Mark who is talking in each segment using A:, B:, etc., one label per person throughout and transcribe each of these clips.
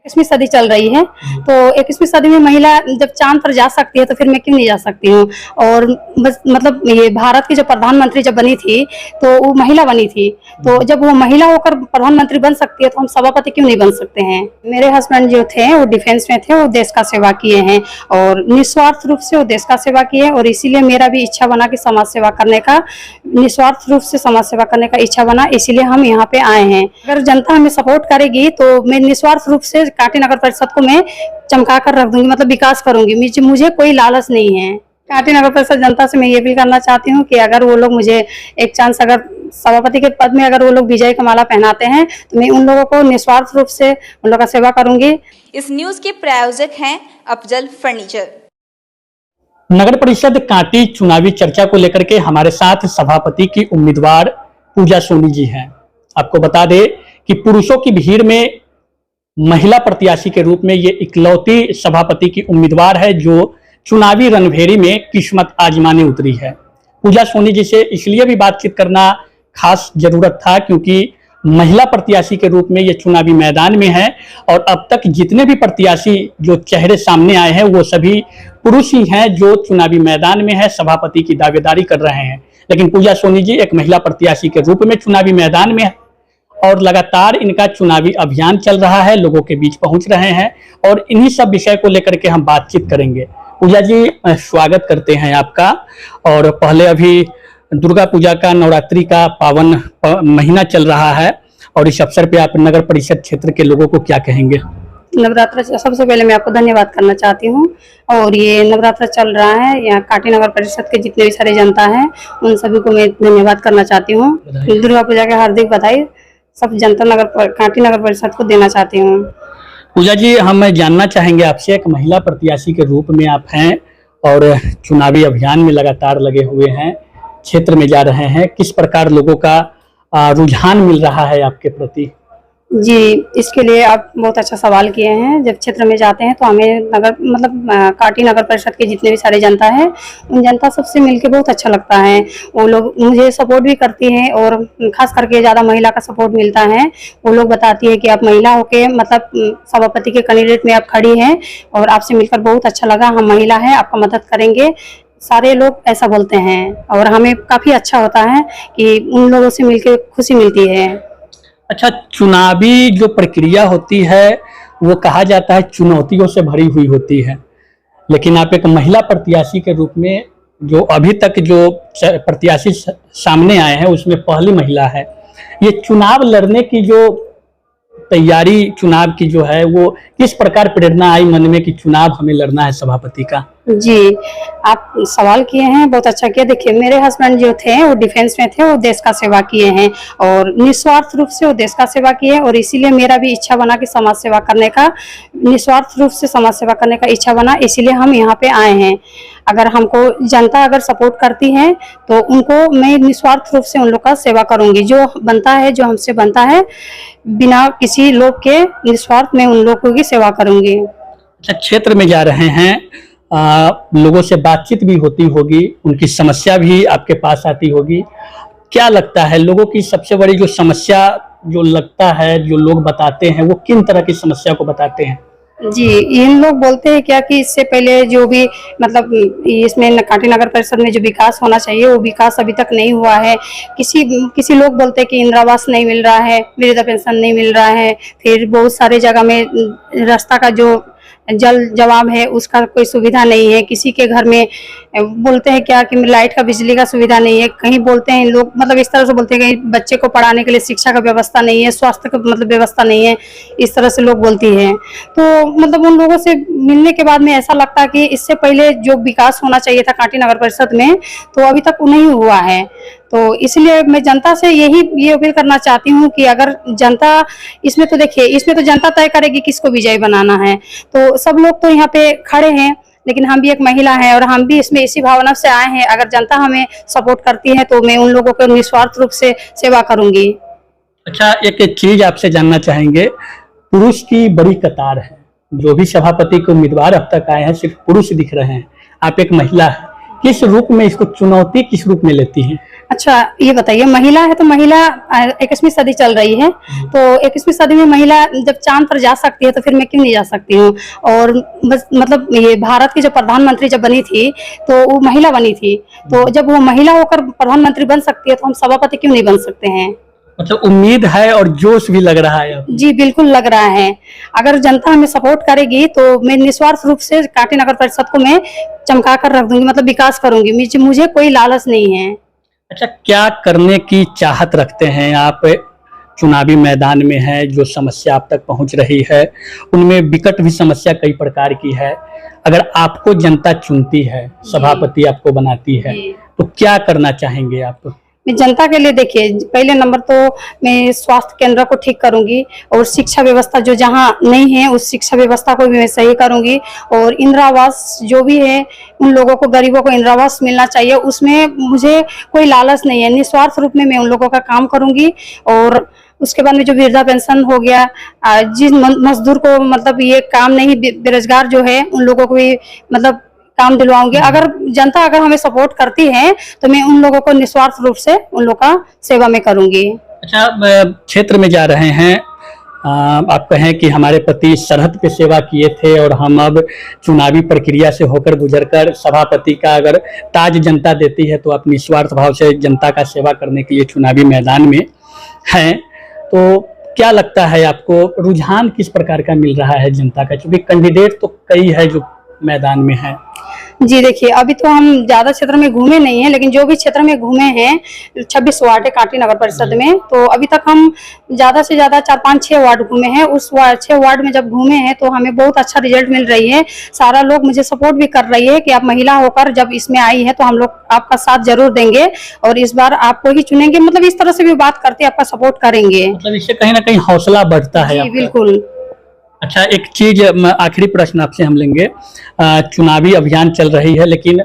A: 21वीं सदी चल रही है, तो 21वीं सदी में महिला जब चांद पर जा सकती है तो फिर मैं क्यों नहीं जा सकती हूँ। और बस मतलब ये भारत की जो प्रधानमंत्री जब बनी थी तो वो महिला बनी थी, तो जब वो महिला होकर प्रधानमंत्री बन सकती है तो हम सभापति क्यों नहीं बन सकते हैं। मेरे हस्बैंड जो थे वो डिफेंस में थे, वो देश का सेवा किए हैं और निस्वार्थ रूप से वो देश का सेवा किए, और इसीलिए मेरा भी इच्छा बना कि समाज सेवा करने का, निस्वार्थ रूप से समाज सेवा करने का इच्छा बना, इसीलिए हम यहाँ पे आए हैं। अगर जनता हमें सपोर्ट करेगी तो मैं निस्वार्थ रूप से कांटी नगर परिषद को मैं चमका कर रख दूंगी, मतलब विकास करूंगी। मुझे कोई लालच नहीं है। कांटी नगर परिषद जनता से मैं ये भी करना चाहती हूँ कि अगर वो लोग मुझे एक चांस, अगर सभापति के पद में अगर वो लोग विजय का माला पहनाते हैं तो मैं उन लोगों को निस्वार्थ रूप से उन लोगों का सेवा करूंगी।
B: इस न्यूज के प्रायोजक हैं अफजल फर्नीचर।
C: नगर परिषद कांटी चुनावी चर्चा को लेकर के हमारे साथ सभापति की उम्मीदवार पूजा सोनी जी हैं। आपको बता दें कि पुरुषों की भीड़ में महिला प्रत्याशी के रूप में ये इकलौती सभापति की उम्मीदवार है जो चुनावी रणभेरी में किस्मत आजमाने उतरी है। पूजा सोनी जी से इसलिए भी बातचीत करना खास जरूरत था क्योंकि महिला प्रत्याशी के रूप में ये चुनावी मैदान में है और अब तक जितने भी प्रत्याशी जो चेहरे सामने आए हैं वो सभी पुरुष ही हैं जो चुनावी मैदान में है, सभापति की दावेदारी कर रहे हैं। लेकिन पूजा सोनी जी एक महिला प्रत्याशी के रूप में चुनावी मैदान में है और लगातार इनका चुनावी अभियान चल रहा है, लोगों के बीच पहुंच रहे हैं और इन्हीं सब विषय को लेकर के हम बातचीत करेंगे। पूजा जी, स्वागत करते हैं आपका। और पहले अभी दुर्गा पूजा का, नवरात्रि का पावन महीना चल रहा है और इस अवसर पे आप नगर परिषद क्षेत्र के लोगों को क्या कहेंगे?
A: नवरात्र, सबसे पहले मैं आपको धन्यवाद करना चाहती हूँ। और ये नवरात्र चल रहा है, यहाँ कांटी नगर परिषद के जितने भी सारे जनता हैं उन सभी को मैं धन्यवाद करना चाहती हूँ। दुर्गा पूजा के हार्दिक बधाई सब जनता कांटी नगर परिषद को देना चाहती हूँ।
C: पूजा जी, हम जानना चाहेंगे आपसे, एक महिला प्रत्याशी के रूप में आप हैं और चुनावी अभियान में लगातार लगे हुए हैं, क्षेत्र में जा रहे हैं, किस प्रकार लोगों का रुझान मिल रहा है आपके प्रति?
A: जी, इसके लिए आप बहुत अच्छा सवाल किए हैं। जब क्षेत्र में जाते हैं तो हमें कांटी नगर परिषद के जितने भी सारे जनता है उन जनता सबसे मिलके बहुत अच्छा लगता है। वो लोग मुझे सपोर्ट भी करती हैं और खास करके ज़्यादा महिला का सपोर्ट मिलता है। वो लोग बताती है कि आप महिला होके मतलब सभापति के कैंडिडेट में आप खड़ी हैं और आपसे मिलकर बहुत अच्छा लगा, हम महिला हैं, आपका मदद करेंगे। सारे लोग ऐसा बोलते हैं और हमें काफ़ी अच्छा होता है कि उन लोगों से मिलके खुशी मिलती है।
C: अच्छा, चुनावी जो प्रक्रिया होती है वो कहा जाता है चुनौतियों से भरी हुई होती है, लेकिन आप एक महिला प्रत्याशी के रूप में जो अभी तक जो प्रत्याशी सामने आए हैं उसमें पहली महिला है। ये चुनाव लड़ने की जो तैयारी चुनाव की जो है वो किस प्रकार प्रेरणा आई मन में कि चुनाव हमें लड़ना है सभापति का?
A: जी, आप सवाल किए हैं, बहुत अच्छा किया। देखिए, मेरे हस्बैंड जो थे वो डिफेंस में थे, वो देश का सेवा किए हैं और निस्वार्थ रूप से वो देश का सेवा किए, और इसीलिए मेरा भी इच्छा बना कि समाज सेवा करने का, निस्वार्थ रूप से समाज सेवा करने का इच्छा बना, इसीलिए हम यहाँ पे आए हैं। अगर हमको जनता अगर सपोर्ट करती है तो उनको मैं निस्वार्थ रूप से उन लोग का सेवा करूंगी। जो बनता है, जो हमसे बनता है, बिना किसी लोग के निस्वार्थ में उन लोगों की सेवा करूंगी।
C: अच्छा, क्षेत्र में जा रहे हैं, लोगों से बातचीत भी होती होगी, उनकी समस्या भी आपके पास आती होगी। क्या लगता है लोगों की सबसे बड़ी जो समस्या जो लगता है, जो लोग बताते हैं, वो किन तरह की समस्या को बताते हैं?
A: जी, इन लोग बोलते हैं क्या कि इससे पहले जो भी मतलब इसमें कांटी नगर परिषद में जो विकास होना चाहिए वो विकास अभी तक नहीं हुआ है। किसी लोग बोलते हैं कि इंदिरा आवास नहीं मिल रहा है, वृद्धा पेंशन नहीं मिल रहा है, फिर बहुत सारे जगह में रास्ता का जो जल जवाब है उसका कोई सुविधा नहीं है। किसी के घर में बोलते हैं क्या कि लाइट का, बिजली का सुविधा नहीं है। कहीं बोलते हैं लोग, मतलब इस तरह से बोलते हैं कि बच्चे को पढ़ाने के लिए शिक्षा का व्यवस्था नहीं है, स्वास्थ्य का मतलब व्यवस्था नहीं है, इस तरह से लोग बोलती हैं। तो मतलब उन लोगों से मिलने के बाद में ऐसा लगता है कि इससे पहले जो विकास होना चाहिए था कांटी नगर परिषद में तो अभी तक नहीं हुआ है। तो इसलिए मैं जनता से ये अपील करना चाहती हूँ कि अगर जनता इसमें, तो देखिए इसमें तो जनता तय करेगी किसको विजयी बनाना है। तो सब लोग तो यहाँ पे खड़े हैं, लेकिन हम भी एक महिला हैं और हम भी इसमें इसी भावना से आए हैं। अगर जनता हमें सपोर्ट करती है तो मैं उन लोगों को निस्वार्थ रूप से सेवा करूंगी। अच्छा,
C: एक चीज आपसे जानना चाहेंगे, पुरुष की बड़ी कतार है, जो भी सभापति के उम्मीदवार अब तक आए हैं सिर्फ पुरुष दिख रहे हैं, आप एक महिला है, किस रूप में इसको चुनौती किस रूप में लेती हैं?
A: अच्छा ये बताइए, महिला है तो महिला 21वीं सदी चल रही है, तो 21वीं सदी में महिला जब चांद पर जा सकती है तो फिर मैं क्यों नहीं जा सकती हूँ। और बस मतलब ये भारत की जो प्रधानमंत्री जब बनी थी तो वो महिला बनी थी, तो जब वो महिला होकर प्रधानमंत्री बन सकती है तो हम सभापति क्यों नहीं बन सकते हैं।
C: मतलब उम्मीद है और जोश भी लग रहा है अब।
A: जी बिल्कुल लग रहा है। अगर जनता हमें सपोर्ट करेगी तो मैं निस्वार्थ रूप से कांटी नगर परिषद को मैं चमका कर रख दूंगी, मतलब विकास करूंगी। मुझे कोई लालच नहीं है।
C: अच्छा, क्या करने की चाहत रखते हैं आप? चुनावी मैदान में है, जो समस्या आप तक पहुंच रही है उनमें विकट भी समस्या कई प्रकार की है। अगर आपको जनता चुनती है, सभापति आपको बनाती है, तो क्या करना चाहेंगे आप?
A: मैं जनता के लिए, देखिए पहले नंबर तो मैं स्वास्थ्य केंद्र को ठीक करूंगी और शिक्षा व्यवस्था जो जहां नहीं है उस शिक्षा व्यवस्था को भी मैं सही करूंगी। और इंदिरा आवास जो भी है उन लोगों को, गरीबों को इंदिरा आवास मिलना चाहिए, उसमें मुझे कोई लालच नहीं है। निस्वार्थ रूप में मैं उन लोगों का काम करूंगी। और उसके बाद में जो वृद्धा पेंशन हो गया, जिस मजदूर को मतलब ये काम नहीं, बेरोजगार जो है उन लोगों को भी मतलब काम दिलवाऊंगी। अगर जनता अगर हमें सपोर्ट करती है तो मैं उन लोगों को निस्वार्थ रूप से उन लोगों का सेवा में करूंगी।
C: अच्छा, क्षेत्र में जा रहे हैं, आप कहें कि हमारे पति सरहद पे सेवा किए थे और हम अब चुनावी प्रक्रिया से होकर गुजरकर सभापति का अगर ताज जनता देती है तो आप निस्वार्थ भाव से जनता का सेवा करने के लिए चुनावी मैदान में हैं, तो क्या लगता है आपको रुझान किस प्रकार का मिल रहा है जनता का? क्योंकि कैंडिडेट तो कई है जो मैदान में है।
A: जी देखिए, अभी तो हम ज्यादा क्षेत्र में घूमे नहीं हैं, लेकिन जो भी क्षेत्र में घूमे हैं 26 वार्ड है कांटी नगर परिषद में, तो अभी तक हम ज्यादा से ज्यादा 4-5-6 वार्ड घूमे हैं। उस 6 वार्ड में जब घूमे हैं तो हमें बहुत अच्छा रिजल्ट मिल रही है। सारा लोग मुझे सपोर्ट भी कर रही है कि आप महिला होकर जब इसमें आई है तो हम लोग आपका साथ जरूर देंगे और इस बार आपको ही चुनेंगे, मतलब इस तरह से भी बात करते आपका सपोर्ट करेंगे।
C: मतलब इससे कहीं ना कहीं हौसला बढ़ता है।
A: जी बिल्कुल।
C: अच्छा, एक चीज आखिरी प्रश्न आपसे हम लेंगे। चुनावी अभियान चल रही है, लेकिन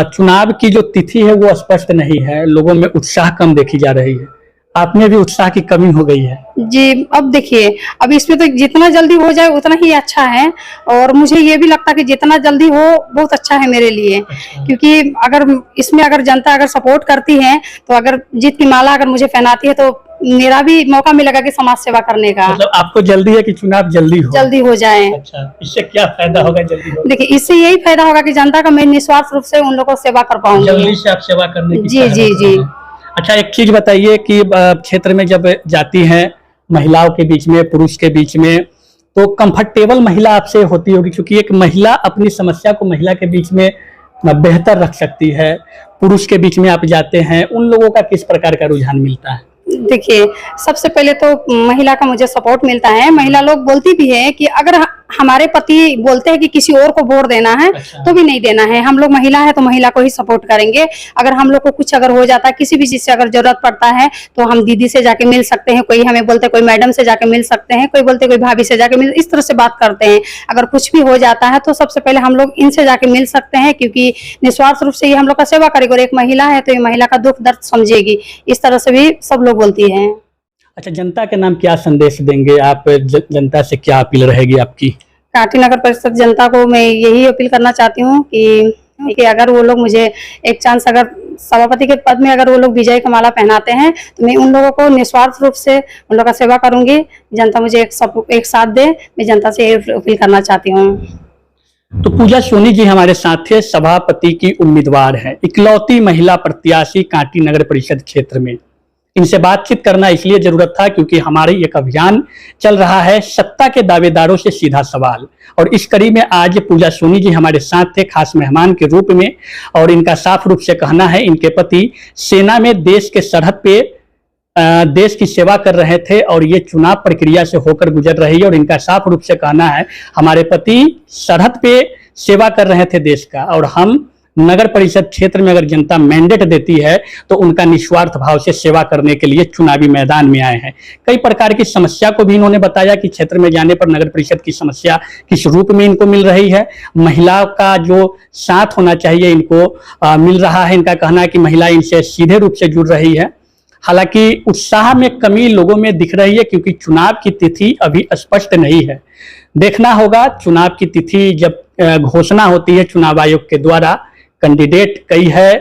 C: चुनाव की जो तिथि है वो स्पष्ट नहीं है, लोगों में उत्साह कम देखी जा रही है। आप में भी उत्साह की कमी हो गई है?
A: जी, अब देखिए, अब इसमें तो जितना जल्दी हो जाए उतना ही अच्छा है। और मुझे ये भी लगता है कि जितना जल्दी हो बहुत अच्छा है मेरे लिए। क्योंकि अगर इसमें अगर जनता अगर सपोर्ट करती है तो अगर जीत की माला अगर मुझे पहनाती है तो मेरा भी मौका मिलेगा कि समाज सेवा करने का।
C: मतलब आपको जल्दी है कि चुनाव जल्दी हो
A: जाए।
C: अच्छा, इससे क्या फायदा होगा जल्दी हो?
A: देखिए, इससे यही फायदा होगा कि जनता का मैं निस्वार्थ रूप से उन लोगों को सेवा कर पाऊंगी।
C: जल्दी से आप सेवा करने की
A: जी।
C: अच्छा, एक चीज बताइए कि क्षेत्र में जब जाती हैं महिलाओं के बीच में, पुरुष के बीच में, तो कंफर्टेबल महिला आपसे होती होगी, क्योंकि एक महिला अपनी समस्या को महिला के बीच में बेहतर रख सकती है। पुरुष के बीच में आप जाते हैं, उन लोगों का किस प्रकार का रुझान मिलता है?
A: देखिए, सबसे पहले तो महिला का मुझे सपोर्ट मिलता है। महिला लोग बोलती भी है कि अगर हमारे पति बोलते हैं कि किसी और को वोट देना है तो भी नहीं देना है, हम लोग महिला है तो महिला को ही सपोर्ट करेंगे। अगर हम लोग को कुछ अगर हो जाता है, किसी भी चीज से अगर जरूरत पड़ता है तो हम दीदी से जाके मिल सकते हैं, कोई हमें बोलते कोई मैडम से जाके मिल सकते हैं, कोई बोलते कोई भाभी से जाके मिल, इस तरह से बात करते हैं। अगर कुछ भी हो जाता है तो सबसे पहले हम लोग इनसे जाके मिल सकते हैं, क्योंकि निस्वार्थ रूप से ये हम लोग का सेवा करेगी और एक महिला है तो ये महिला का दुख दर्द समझेगी। इस तरह से भी सब लोग बोलती है।
C: अच्छा, जनता के नाम क्या संदेश देंगे आप? जनता से क्या अपील रहेगी आपकी?
A: कांटी नगर परिषद जनता को मैं यही अपील करना चाहती हूँ कि अगर वो लोग मुझे एक चांस, अगर सभापति के पद में अगर वो लोग विजय का माला पहनाते हैं तो मैं उन लोगों को निस्वार्थ रूप से उन लोगों का सेवा करूंगी। जनता मुझे एक साथ दे, मैं जनता से ये अपील करना चाहती हूँ।
C: तो पूजा सोनी जी हमारे साथ थे, सभापति की उम्मीदवार है, इकलौती महिला प्रत्याशी कांटी नगर परिषद क्षेत्र में। इनसे बातचीत करना इसलिए जरूरत था क्योंकि हमारी एक अभियान चल रहा है, सत्ता के दावेदारों से सीधा सवाल। और इस कड़ी में आज पूजा सोनी जी हमारे साथ थे खास मेहमान के रूप में। और इनका साफ रूप से कहना है, इनके पति सेना में देश के सरहद पे देश की सेवा कर रहे थे और ये चुनाव प्रक्रिया से होकर गुजर रही है। और इनका साफ रूप से कहना है, हमारे पति सरहद पे सेवा कर रहे थे देश का, और हम नगर परिषद क्षेत्र में अगर जनता मैंडेट देती है तो उनका निस्वार्थ भाव से सेवा करने के लिए चुनावी मैदान में आए हैं। कई प्रकार की समस्या को भी इन्होंने बताया कि क्षेत्र में जाने पर नगर परिषद की समस्या किस रूप में इनको मिल रही है, महिलाओं का जो साथ होना चाहिए इनको मिल रहा है। इनका कहना है कि महिला इनसे सीधे रूप से जुड़ रही है। हालांकि उत्साह में कमी लोगों में दिख रही है क्योंकि चुनाव की तिथि अभी स्पष्ट नहीं है। देखना होगा चुनाव की तिथि जब घोषणा होती है चुनाव आयोग के द्वारा। कैंडिडेट कई है,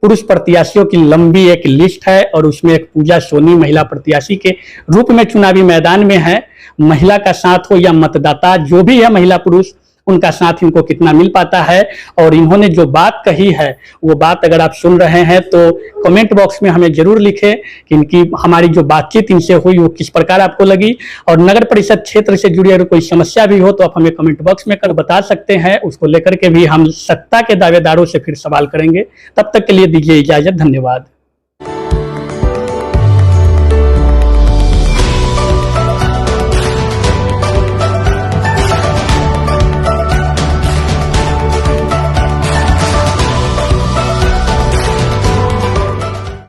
C: पुरुष प्रत्याशियों की लंबी एक लिस्ट है और उसमें एक पूजा सोनी महिला प्रत्याशी के रूप में चुनावी मैदान में है। महिला का साथ हो या मतदाता जो भी है, महिला पुरुष, उनका साथ इनको कितना मिल पाता है। और इन्होंने जो बात कही है वो बात अगर आप सुन रहे हैं तो कमेंट बॉक्स में हमें जरूर लिखें कि इनकी हमारी जो बातचीत इनसे हुई वो किस प्रकार आपको लगी। और नगर परिषद क्षेत्र से जुड़ी अगर कोई समस्या भी हो तो आप हमें कमेंट बॉक्स में कर बता सकते हैं, उसको लेकर के भी हम सत्ता के दावेदारों से फिर सवाल करेंगे। तब तक के लिए दीजिए इजाजत, धन्यवाद।